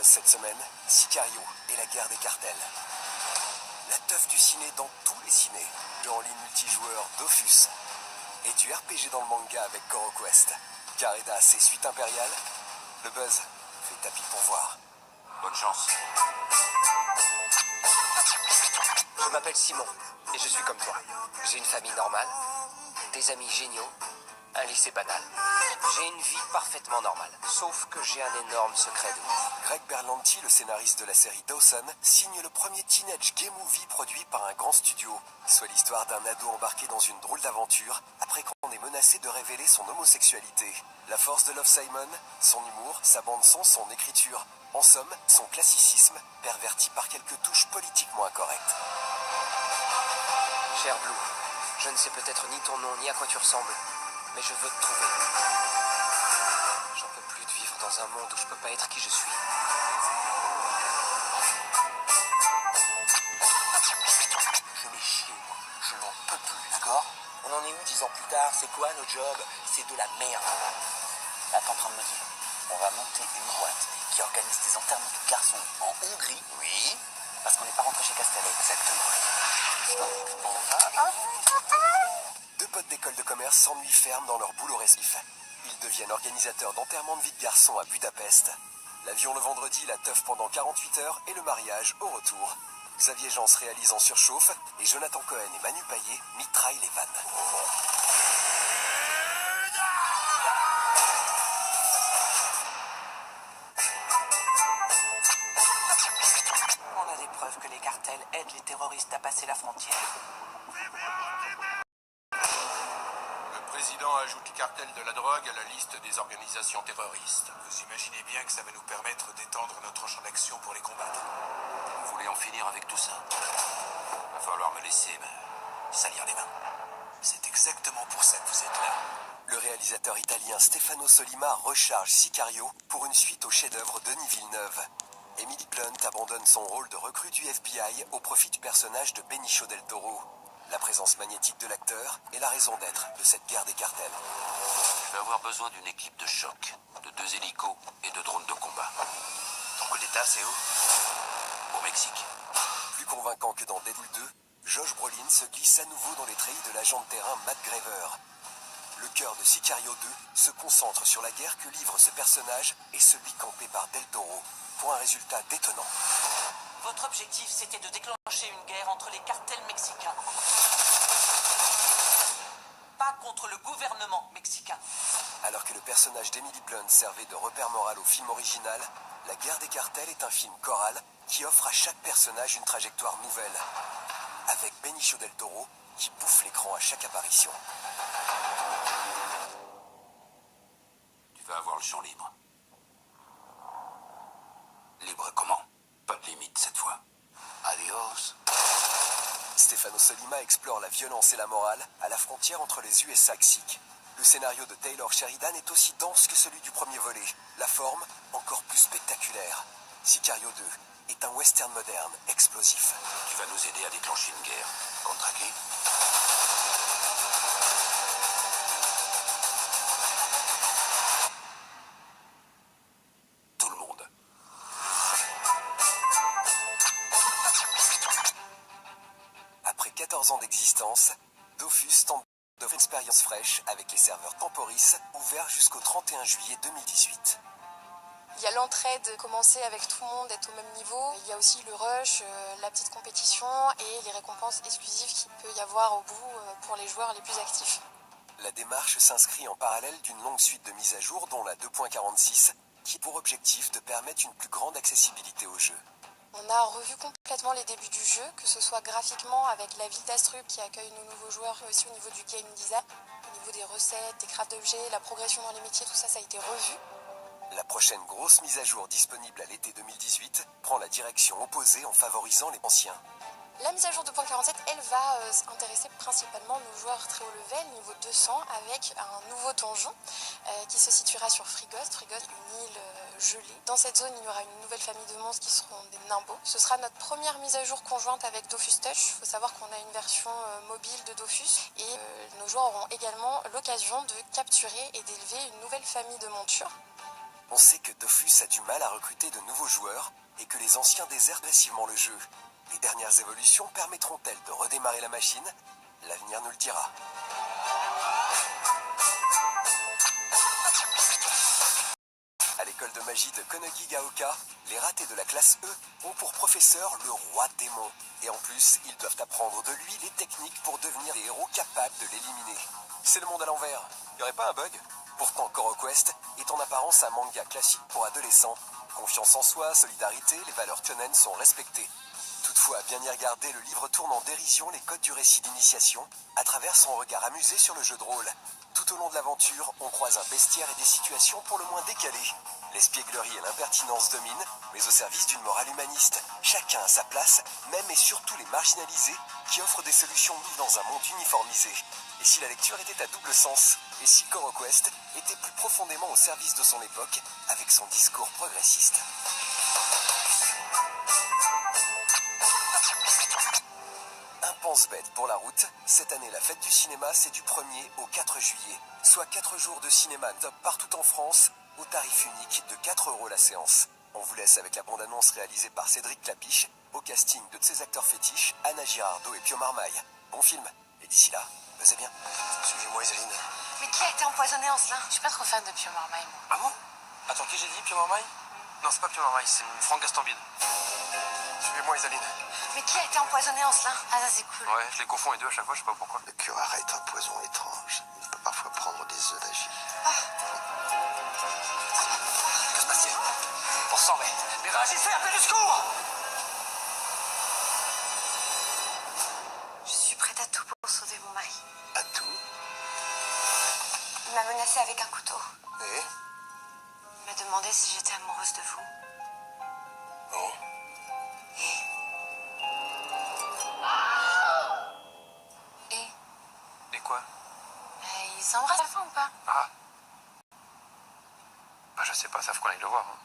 Cette semaine, Sicario et la guerre des cartels. La teuf du ciné dans tous les cinés. Jeu en ligne multijoueur Dofus. Et du RPG dans le manga avec Goro Quest. Caredas et Suite Impériale. Le buzz fait tapis pour voir. Bonne chance. Je m'appelle Simon et je suis comme toi. J'ai une famille normale, des amis géniaux, un lycée banal. J'ai une vie parfaitement normale, sauf que j'ai un énorme secret de ouf. Greg Berlanti, le scénariste de la série Dawson, signe le premier teenage gay movie produit par un grand studio. Soit l'histoire d'un ado embarqué dans une drôle d'aventure après qu'on est menacé de révéler son homosexualité. La force de Love Simon, son humour, sa bande-son, son écriture. En somme, son classicisme, perverti par quelques touches politiquement incorrectes. Cher Blue, je ne sais peut-être ni ton nom ni à quoi tu ressembles, mais je veux te trouver. J'en peux plus de vivre dans un monde où je peux pas être qui je suis. Je m'ai chié, moi. Je n'en peux plus, d'accord? On en est où 10 ans plus tard? C'est quoi notre job? C'est de la merde. Là, t'es en train de me dire, on va monter une boîte qui organise des enterrements de garçons en Hongrie? Oui. Parce qu'on n'est pas rentré chez Castellet. Exactement. Deux potes d'école de commerce s'ennuient ferme dans leur boulot récif. Ils deviennent organisateurs d'enterrement de vie de garçons à Budapest. L'avion le vendredi, la teuf pendant 48 heures et le mariage au retour. Xavier Jean se réalise en surchauffe et Jonathan Cohen et Manu Payet mitraillent les vannes. On a des preuves que les cartels aident les terroristes à passer la frontière. Le président ajoute les cartels de la drogue à la liste des organisations terroristes. Vous imaginez bien que ça va nous permettre d'étendre notre champ d'action pour les combattre. Vous voulez en finir avec tout ça? Va falloir me laisser salir les mains. C'est exactement pour ça que vous êtes là. Le réalisateur italien Stefano Sollima recharge Sicario pour une suite au chef-d'œuvre Denis Villeneuve. Emily Blunt abandonne son rôle de recrue du FBI au profit du personnage de Benicio del Toro. La présence magnétique de l'acteur est la raison d'être de cette guerre des cartels. Je vais avoir besoin d'une équipe de choc, de 2 hélicos et de drones de combat. Ton coup d'état, c'est où? Au Mexique. Plus convaincant que dans Deadpool 2, Josh Brolin se glisse à nouveau dans les treillis de l'agent de terrain Matt Graver. Le cœur de Sicario 2 se concentre sur la guerre que livre ce personnage et celui campé par Del Toro, pour un résultat détonnant. Votre objectif, c'était de déclencher une guerre entre les cartels mexicains. Pas contre le gouvernement mexicain. Alors que le personnage d'Emily Blunt servait de repère moral au film original, La guerre des cartels est un film choral qui offre à chaque personnage une trajectoire nouvelle, avec Benicio del Toro qui bouffe l'écran à chaque apparition. Tu vas avoir le champ libre. Libre comment? Pas de limite cette fois. Adios. Stefano Sollima explore la violence et la morale à la frontière entre les USA et le Mexique. Le scénario de Taylor Sheridan est aussi dense que celui du premier volet. La forme, encore plus spectaculaire. Sicario 2 est un western moderne, explosif. Tu vas nous aider à déclencher une guerre. Contre qui? Tout le monde. Après 14 ans d'existence, Dofus tente d'offrir une expérience fraîche avec les serveurs Temporis ouverts jusqu'au 31 juillet 2018. Il y a l'entraide, commencer avec tout le monde, être au même niveau. Il y a aussi le rush, la petite compétition et les récompenses exclusives qu'il peut y avoir au bout pour les joueurs les plus actifs. La démarche s'inscrit en parallèle d'une longue suite de mises à jour, dont la 2.46, qui a pour objectif de permettre une plus grande accessibilité au jeu. On a revu complètement les débuts du jeu, que ce soit graphiquement avec la ville d'Astrup qui accueille nos nouveaux joueurs, mais aussi au niveau du game design, au niveau des recettes, des crafts d'objets, la progression dans les métiers, tout ça, ça a été revu. La prochaine grosse mise à jour disponible à l'été 2018 prend la direction opposée en favorisant les anciens. La mise à jour 2.47, elle va intéresser principalement nos joueurs très haut level, niveau 200, avec un nouveau donjon qui se situera sur Frigost. Frigost, une île gelée. Dans cette zone, il y aura une nouvelle famille de monstres qui seront des nimbos. Ce sera notre première mise à jour conjointe avec Dofus Touch. Il faut savoir qu'on a une version mobile de Dofus et nos joueurs auront également l'occasion de capturer et d'élever une nouvelle famille de montures. On sait que Dofus a du mal à recruter de nouveaux joueurs et que les anciens désertent massivement le jeu. Les dernières évolutions permettront-elles de redémarrer la machine? L'avenir nous le dira. À l'école de magie de Konogigaoka, les ratés de la classe E ont pour professeur le roi démon. Et en plus, ils doivent apprendre de lui les techniques pour devenir des héros capables de l'éliminer. C'est le monde à l'envers. Y aurait pas un bug? Pourtant, KoroQuest est en apparence un manga classique pour adolescents. Confiance en soi, solidarité, les valeurs shonen sont respectées. Toutefois, à bien y regarder, le livre tourne en dérision les codes du récit d'initiation à travers son regard amusé sur le jeu de rôle. Tout au long de l'aventure, on croise un bestiaire et des situations pour le moins décalées. L'espièglerie et l'impertinence dominent, mais au service d'une morale humaniste. Chacun a sa place, même et surtout les marginalisés, qui offrent des solutions nouvelles dans un monde uniformisé. Et si la lecture était à double sens? Et si KoroQuest était plus profondément au service de son époque, avec son discours progressiste? Un pense-bête pour la route. Cette année, la fête du cinéma, c'est du 1er au 4 juillet. Soit 4 jours de cinéma top partout en France, au tarif unique de 4 € la séance. On vous laisse avec la bande-annonce réalisée par Cédric Clapiche, au casting de ses acteurs fétiches, Anna Girardot et Pio Marmaille. Bon film, et d'ici là, buzzez bien. Suivez-moi, Isaline. Mais qui a été empoisonné en cela? Je suis pas trop fan de Pio Marmaille, moi. Ah bon? Attends, qui j'ai dit, Pio Marmaille? Non, c'est pas Pio Marmaille, c'est Franck Gastambide. Suivez-moi, Isaline. Mais qui a été empoisonné en cela? Ah, ça c'est cool. Ouais, je les confonds les deux à chaque fois, je sais pas pourquoi. Le curare est un poison étrange. Il peut parfois prendre des œufs d'agir. Que se passe-t-il? On s'en va. Mais réagissez, appelez du secours! Je suis prête à tout pour sauver mon mari. À tout. Il m'a menacée avec un couteau. Et Il m'a demandé si j'étais amoureuse de vous. Oh. Et quoi? Ils s'embrassent à la fin ou pas? Ah. Bah, je sais pas, ça faut qu'on aille le voir. Hein.